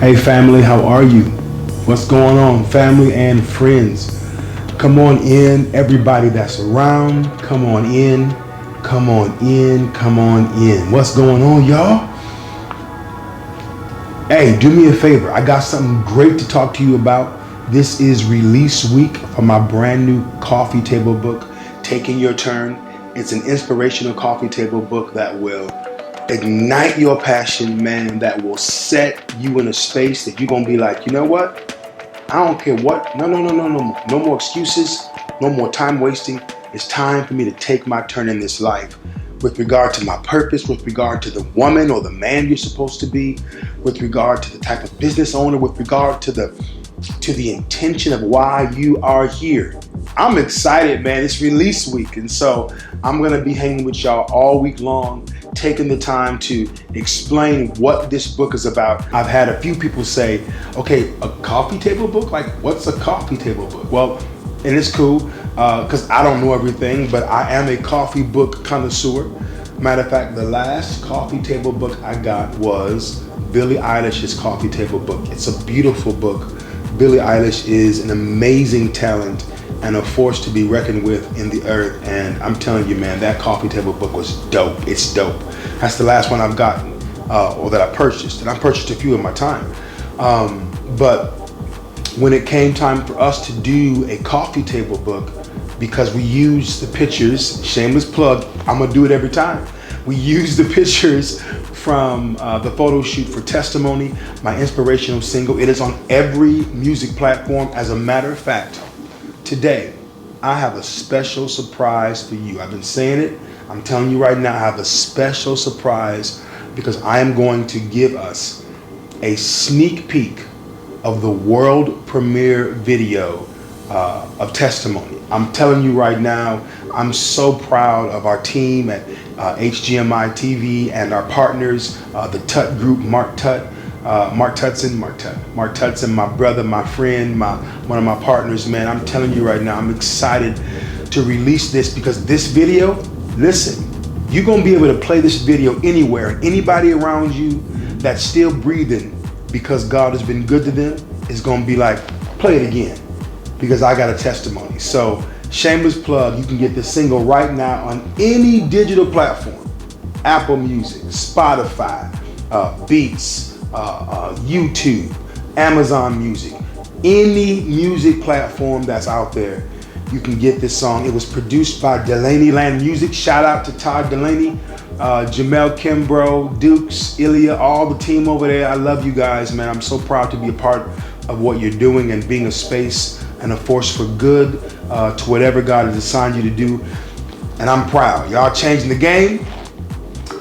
Hey family, how are you? What's going on, family and friends? Come on in, everybody that's around. Come on in, come on in, come on in. What's going on, y'all? Hey, do me a favor. I got something great to talk to you about. This is release week for my brand new coffee table book, Taking Your Turn. It's an inspirational coffee table book that will ignite your passion, man, that will set you in a space that you're going to be like, you know what? I don't care what. No, no, no, no, no more. No more excuses. No more time wasting. It's time for me to take my turn in this life with regard to my purpose, with regard to the woman or the man you're supposed to be, with regard to the type of business owner, with regard to the intention of why you are here. I'm excited, man. It's release week, and so I'm gonna be hanging with y'all all week long, taking the time to explain what this book is about. I've had a few people say, okay, a coffee table book? Like, what's a coffee table book? Well, and it's cool, because I don't know everything, but I am a coffee book connoisseur. Matter of fact, the last coffee table book I got was Billie Eilish's coffee table book. It's a beautiful book. Billie Eilish is an amazing talent and a force to be reckoned with in the earth. And I'm telling you, man, that coffee table book was dope. It's dope. That's the last one I've gotten, or that I purchased. And I purchased a few in my time. But when it came time for us to do a coffee table book, because we used the pictures, shameless plug, I'm gonna do it every time. We used the pictures from the photo shoot for Testimony, my inspirational single. It is on every music platform. As a matter of fact, today I have a special surprise for you. I've been saying it. I'm telling you right now, I have a special surprise because I am going to give us a sneak peek of the world premiere video of Testimony. I'm telling you right now, I'm so proud of our team at HGMI TV and our partners, the Tut Group, Mark Tutson, my brother, my friend, one of my partners, man. I'm telling you right now, I'm excited to release this because this video, listen, you're gonna be able to play this video anywhere. Anybody around you that's still breathing because God has been good to them is gonna be like, play it again because I got a testimony. So shameless plug, you can get this single right now on any digital platform. Apple Music, Spotify, Beats, YouTube, Amazon Music, any music platform that's out there, you can get this song. It was produced by Delaney Land Music. Shout out to Todd Delaney, Jamel Kimbrough, Dukes, Ilya, all the team over there. I love you guys, man. I'm so proud to be a part of what you're doing and being a space and a force for good to whatever God has assigned you to do. And I'm proud. Y'all changing the game,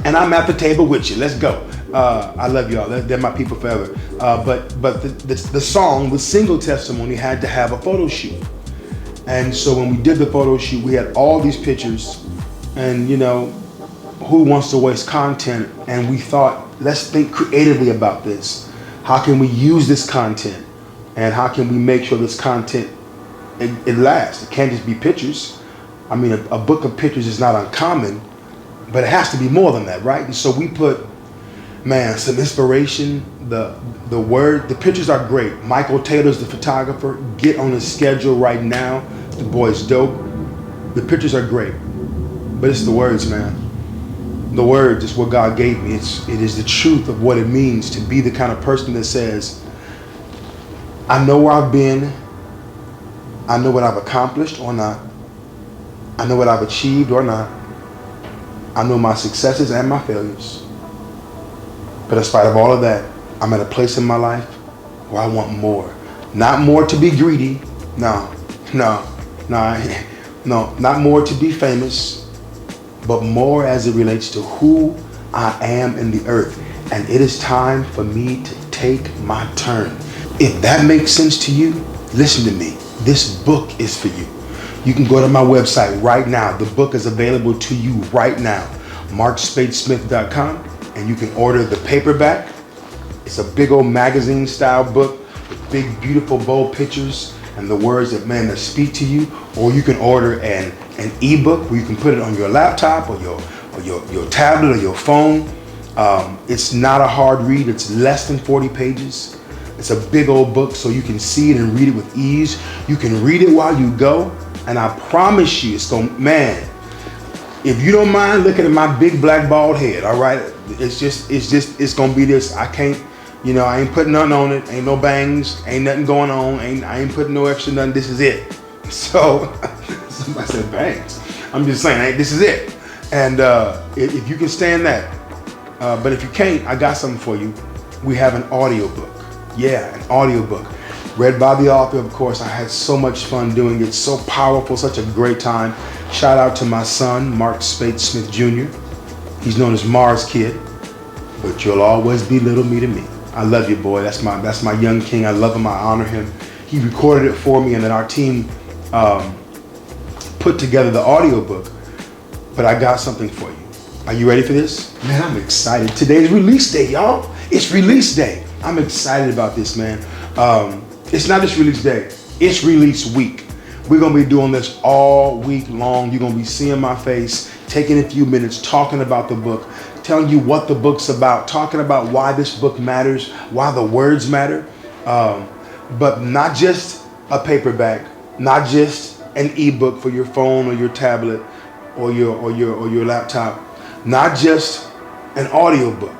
and I'm at the table with you. Let's go. I love y'all. They're my people forever. But the song, the single Testimony, had to have a photo shoot. And so when we did the photo shoot, we had all these pictures, and you know, who wants to waste content? And we thought, let's think creatively about this. How can we use this content? And how can we make sure this content, it lasts? It can't just be pictures. I mean, a book of pictures is not uncommon, but it has to be more than that, right? And so we put, man, some inspiration. The pictures are great. Michael Taylor's the photographer. Get on his schedule right now. The boy's dope. The pictures are great, but it's the words, man. The words is what God gave me. It is the truth of what it means to be the kind of person that says, I know where I've been, I know what I've accomplished or not, I know what I've achieved or not, I know my successes and my failures. But in spite of all of that, I'm at a place in my life where I want more. Not more to be greedy, no, not more to be famous, but more as it relates to who I am in the earth. And it is time for me to take my turn. If that makes sense to you, listen to me. This book is for you. You can go to my website right now. The book is available to you right now, markspatesmith.com, and you can order the paperback. It's a big old magazine style book with big, beautiful, bold pictures and the words that, man, that speak to you. Or you can order an ebook where you can put it on your laptop or your tablet or your phone. It's not a hard read. It's less than 40 pages. It's a big old book, so you can see it and read it with ease. You can read it while you go, and I promise you, it's going, man, if you don't mind looking at my big black bald head, all right, it's gonna be this. I can't, I ain't putting nothing on it. Ain't no bangs, ain't nothing going on. I ain't putting no extra nothing. This is it. So somebody said bangs. I'm just saying, this is it. And if you can stand that, but if you can't, I got something for you. We have an audiobook. Yeah, an audiobook. Read by the author, of course. I had so much fun doing it. So powerful, such a great time. Shout out to my son, Mark Spates Smith Jr. He's known as Mars Kid, but you'll always be little me to me. I love you, boy. That's my young king. I love him. I honor him. He recorded it for me, and then our team put together the audiobook. But I got something for you. Are you ready for this? Man, I'm excited. Today's release day, y'all. It's release day. I'm excited about this, man. It's not just release day. It's release week. We're going to be doing this all week long. You're going to be seeing my face, taking a few minutes, talking about the book, telling you what the book's about, talking about why this book matters, why the words matter. But not just a paperback, not just an ebook for your phone or your tablet or your laptop, not just an audiobook,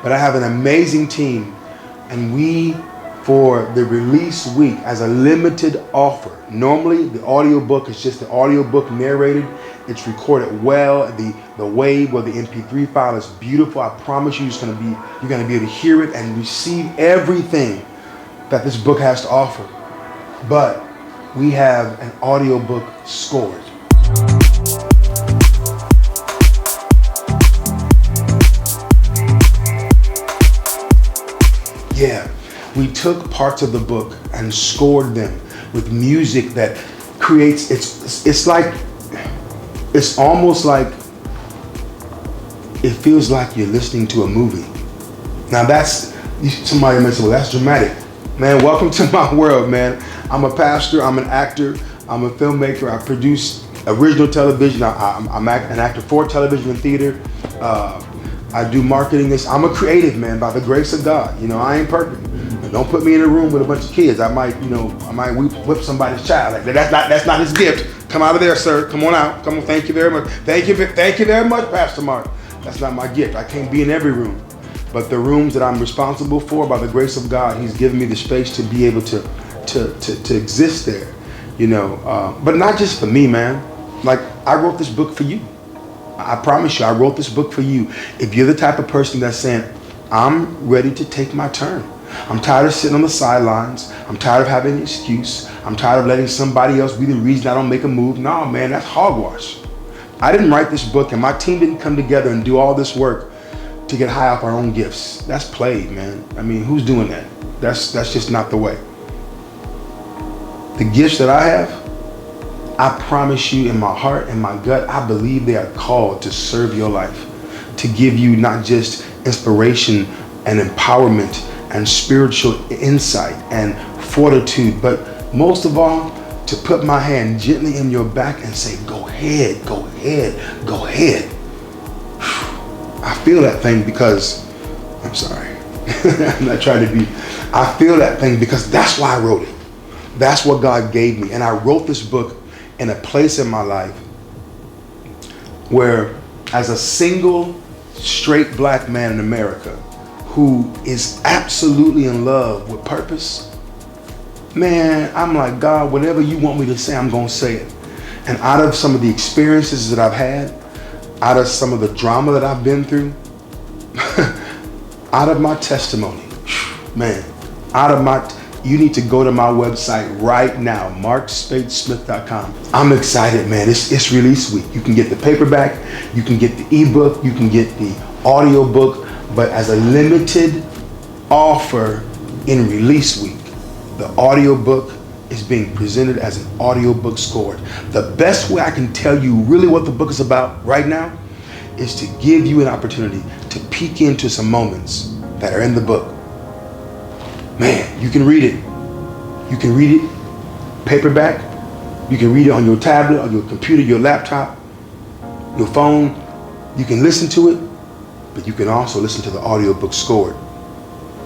but I have an amazing team, and we, for the release week, as a limited offer. Normally, the audiobook is just the audiobook narrated. It's recorded well. The wave or the MP3 file is beautiful. I promise you, you're gonna be able to hear it and receive everything that this book has to offer. But we have an audiobook scored. Yeah. We took parts of the book and scored them with music that creates, it's almost like, it feels like you're listening to a movie. Now somebody may say, well, that's dramatic. Man, welcome to my world, man. I'm a pastor, I'm an actor, I'm a filmmaker, I produce original television, I'm an actor for television and theater. I do marketing. I'm a creative, man, by the grace of God. I ain't perfect. Don't put me in a room with a bunch of kids. I might whip somebody's child. Like that's not his gift. Come out of there, sir. Come on out. Come on. Thank you very much. Thank you very much, Pastor Mark. That's not my gift. I can't be in every room. But the rooms that I'm responsible for, by the grace of God, He's given me the space to be able to exist there. But not just for me, man. Like, I wrote this book for you. I promise you, I wrote this book for you. If you're the type of person that's saying, I'm ready to take my turn. I'm tired of sitting on the sidelines. I'm tired of having an excuse. I'm tired of letting somebody else be the reason I don't make a move. No, man, that's hogwash. I didn't write this book, and my team didn't come together and do all this work to get high off our own gifts. That's played, man. I mean, who's doing that? That's just not the way. The gifts that I have, I promise you, in my heart and my gut, I believe they are called to serve your life, to give you not just inspiration and empowerment and spiritual insight and fortitude, but most of all, to put my hand gently in your back and say, go ahead, go ahead, go ahead. I feel that thing because, I'm sorry, I'm not trying to be, I feel that thing because that's why I wrote it. That's what God gave me. And I wrote this book in a place in my life where, as a single straight black man in America who is absolutely in love with purpose, man, I'm like, God, whatever you want me to say, I'm going to say it. And out of some of the experiences that I've had, out of some of the drama that I've been through, out of my testimony, man, you need to go to my website right now, markspatesmith.com. I'm excited, man. It's release week. You can get the paperback, you can get the ebook, you can get the audiobook, but as a limited offer in release week, the audiobook is being presented as an audiobook scored. The best way I can tell you really what the book is about right now is to give you an opportunity to peek into some moments that are in the book. Man, you can read it. You can read it paperback. You can read it on your tablet, on your computer, your laptop, your phone. You can listen to it, but you can also listen to the audiobook scored.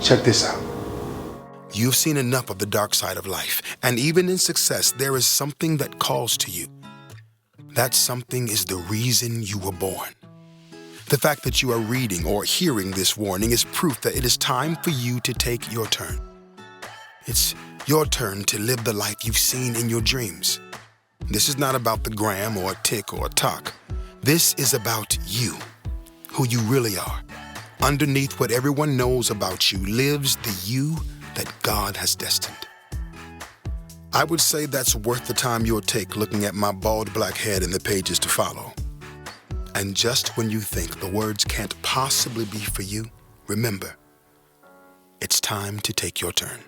Check this out. You've seen enough of the dark side of life, and even in success, there is something that calls to you. That something is the reason you were born. The fact that you are reading or hearing this warning is proof that it is time for you to take your turn. It's your turn to live the life you've seen in your dreams. This is not about the gram or a tick or a talk. This is about you, who you really are. Underneath what everyone knows about you lives the you that God has destined. I would say that's worth the time you'll take looking at my bald black head in the pages to follow. And just when you think the words can't possibly be for you, remember, it's time to take your turn.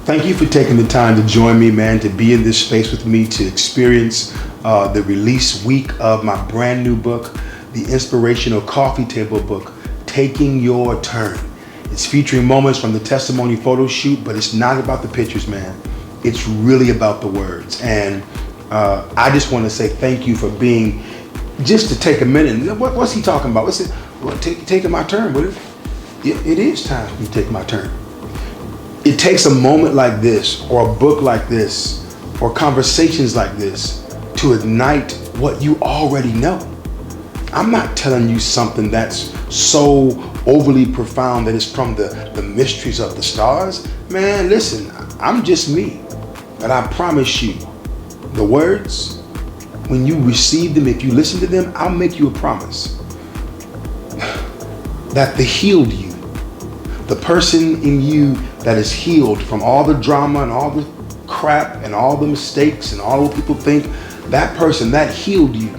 Thank you for taking the time to join me, man, to be in this space with me, to experience the release week of my brand new book, the inspirational coffee table book, Taking Your Turn. It's featuring moments from the testimony photo shoot, but it's not about the pictures, man. It's really about the words. And I just want to say thank you for being, just to take a minute. What's he talking about? What's it? Well, taking my turn. It is time for me to take my turn. It takes a moment like this, or a book like this, or conversations like this to ignite what you already know. I'm not telling you something that's so overly profound that it's from the mysteries of the stars. Man, listen, I'm just me. But I promise you, the words, when you receive them, if you listen to them, I'll make you a promise that the healed you, the person in you that is healed from all the drama and all the crap and all the mistakes and all what people think, that person that healed you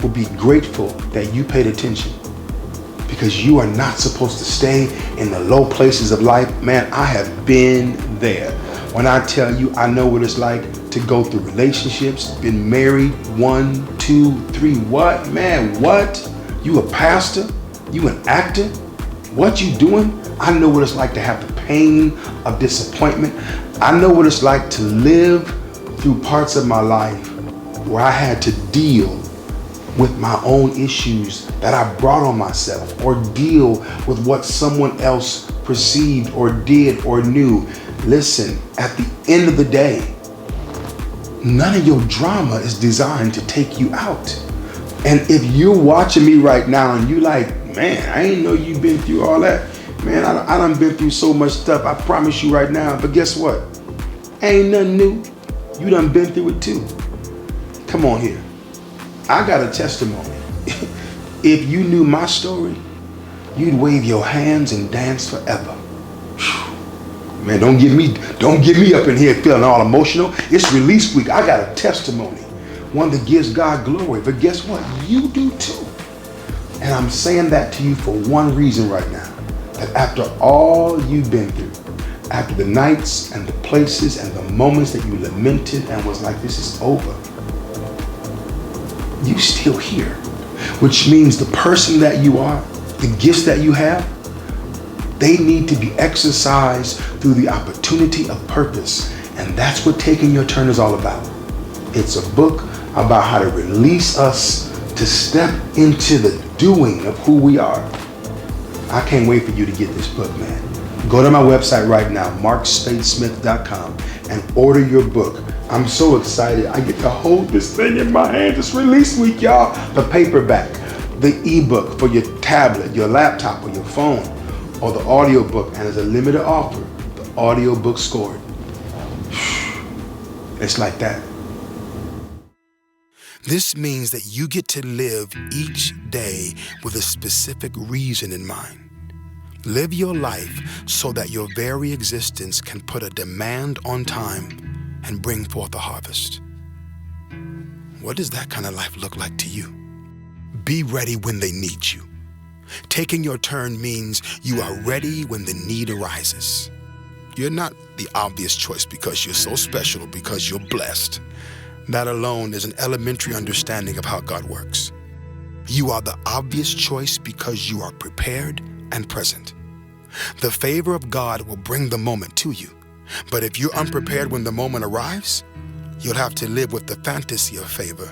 will be grateful that you paid attention, because you are not supposed to stay in the low places of life. Man, I have been there. When I tell you, I know what it's like to go through relationships, been married 1, 2, 3, what? Man, what? You a pastor? You an actor? What you doing? I know what it's like to have the pain of disappointment. I know what it's like to live through parts of my life where I had to deal with my own issues that I brought on myself, or deal with what someone else perceived or did or knew. Listen, at the end of the day, none of your drama is designed to take you out. And if you're watching me right now and you like, man, I ain't know you've been through all that. Man, I done been through so much stuff, I promise you right now. But guess what? Ain't nothing new. You done been through it too. Come on here. I got a testimony. If you knew my story, you'd wave your hands and dance forever. Whew. Man, don't get me up in here feeling all emotional. It's release week. I got a testimony, one that gives God glory. But guess what? You do too. And I'm saying that to you for one reason right now. That after all you've been through, after the nights and the places and the moments that you lamented and was like, this is over, you still here. Which means the person that you are, the gifts that you have, they need to be exercised through the opportunity of purpose. And that's what Taking Your Turn is all about. It's a book about how to release us to step into the doing of who we are. I can't wait for you to get this book, man. Go to my website right now, markspatesmith.com, and order your book. I'm so excited. I get to hold this thing in my hand. It's release week, y'all. The paperback, the ebook for your tablet, your laptop, or your phone, or the audiobook. And as a limited offer, the audiobook scored. It's like that. This means that you get to live each day with a specific reason in mind. Live your life so that your very existence can put a demand on time and bring forth a harvest. What does that kind of life look like to you? Be ready when they need you. Taking your turn means you are ready when the need arises. You're not the obvious choice because you're so special or because you're blessed. That alone is an elementary understanding of how God works. You are the obvious choice because you are prepared and present. The favor of God will bring the moment to you. But if you're unprepared when the moment arrives, you'll have to live with the fantasy of favor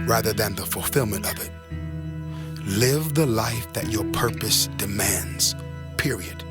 rather than the fulfillment of it. Live the life that your purpose demands period.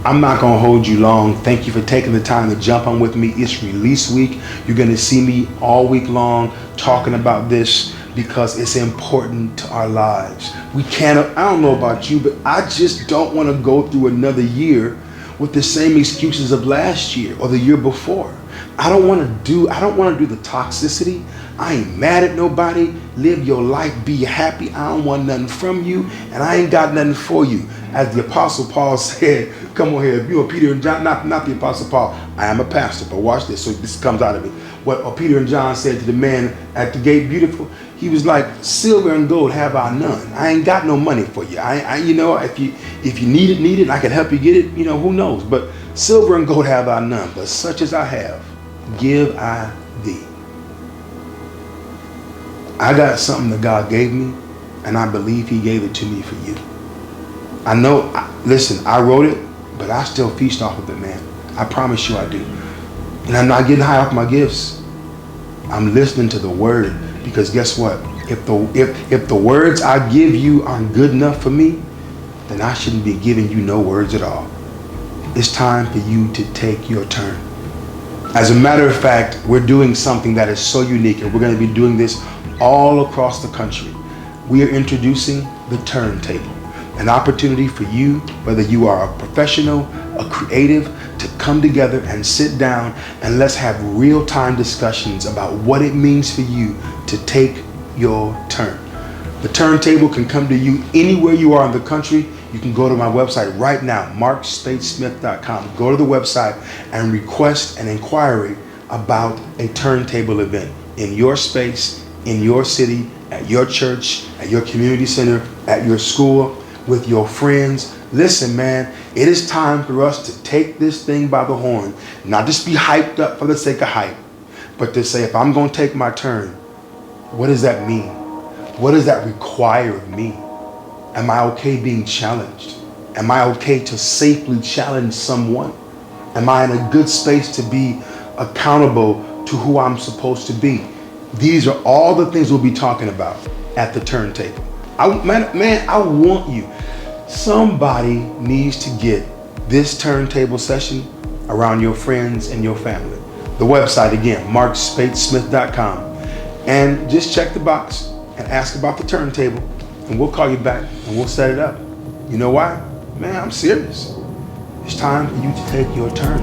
I'm not going to hold you long. Thank you for taking the time to jump on with me. It's release week. You're going to see me all week long talking about this because it's important to our lives. I don't know about you, but I just don't want to go through another year with the same excuses of last year or the year before. I don't want to do the toxicity. I ain't mad at nobody. Live your life, be happy. I don't want nothing from you, and I ain't got nothing for you. As the Apostle Paul said, come on here, if you are Peter and John, not the Apostle Paul, I am a pastor, but watch this, so this comes out of me. What Peter and John said to the man at the gate, beautiful, he was like, silver and gold have I none. I ain't got no money for you. If you need it, I can help you get it, who knows. But silver and gold have I none, but such as I have, give I thee. I got something that God gave me, and I believe he gave it to me for you. Listen, I wrote it, but I still feast off of it, man. I promise you I do. And I'm not getting high off my gifts. I'm listening to the word, because guess what? If the words I give you aren't good enough for me, then I shouldn't be giving you no words at all. It's time for you to take your turn. As a matter of fact, we're doing something that is so unique, and we're going to be doing this all across the country. We are introducing the turntable, an opportunity for you, whether you are a professional, a creative, to come together and sit down and let's have real-time discussions about what it means for you to take your turn. The turntable can come to you anywhere you are in the country. You can go to my website right now, markspatesmith.com. Go to the website and request an inquiry about a turntable event in your space, in your city, at your church, at your community center, at your school, with your friends. Listen, man, it is time for us to take this thing by the horn, not just be hyped up for the sake of hype, but to say, if I'm going to take my turn, what does that mean? What does that require of me? Am I okay being challenged? Am I okay to safely challenge someone? Am I in a good space to be accountable to who I'm supposed to be? These are all the things we'll be talking about at the turntable. I want you. Somebody needs to get this turntable session around your friends and your family. The website again, markspatesmith.com. And just check the box and ask about the turntable, and we'll call you back and we'll set it up. You know why? Man, I'm serious. It's time for you to take your turn.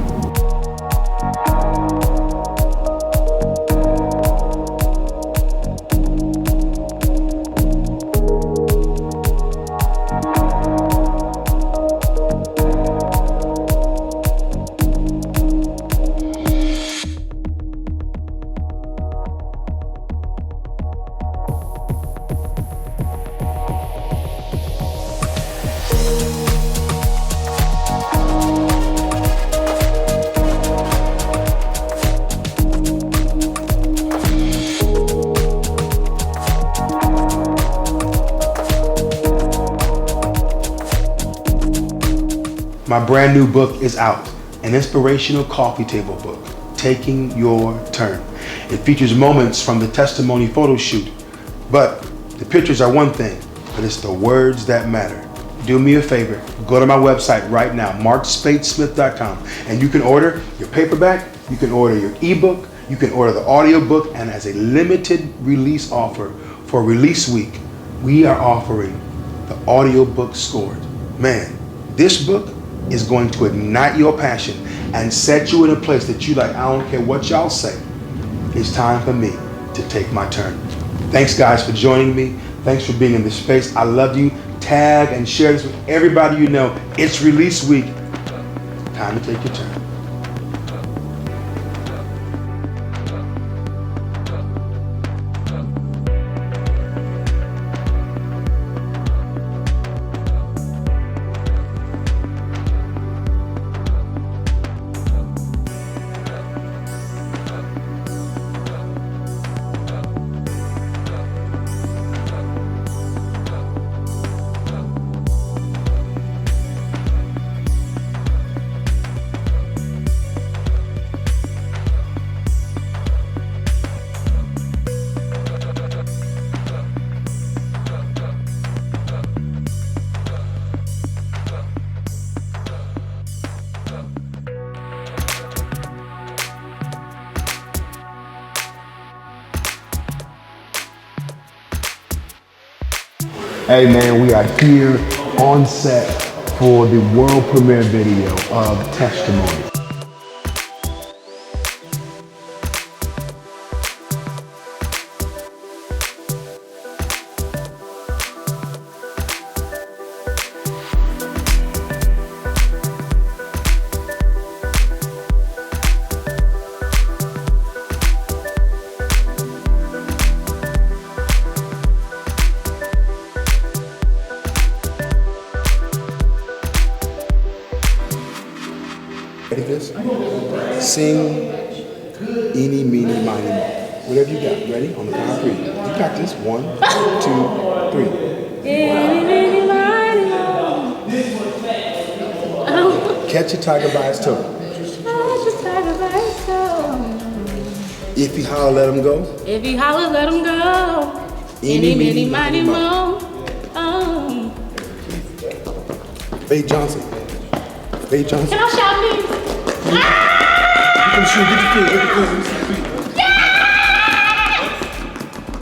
My brand new book is out, an inspirational coffee table book, Taking Your Turn. It features moments from the testimony photo shoot, but the pictures are one thing, but it's the words that matter. Do me a favor, go to my website right now, markspatesmith.com, and you can order your paperback, you can order your ebook, you can order the audiobook, and as a limited release offer for release week, we are offering the audiobook scored. Man, this book is going to ignite your passion and set you in a place that you like, I don't care what y'all say. It's time for me to take my turn. Thanks guys for joining me. Thanks for being in this space. I love you. Tag and share this with everybody you know. It's release week. Time to take your turn. Hey man, we are here on set for the world premiere video of Testimony. Ready for this? Sing eeny, meeny, miny, mo. Whatever you got. Ready? On the count of three. You got this. 1, 2, 3. Eeny, meeny, miny, mo. Catch a tiger by its toe. Catch a tiger by its toe. If he holler, let him go. If he holler, let him go. Eeny, meeny, miny, mo. Faye Johnson. Faye Johnson. Can I shout, please? You can shoot. Get your feet. Get your feet. Yeah!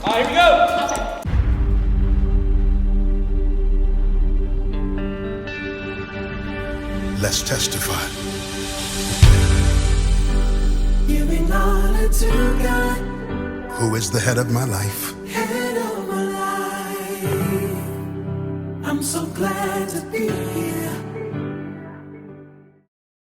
All right, here we go. Let's testify. Giving honor to God, Who is the head of my life? head of my life. I'm so glad to be here.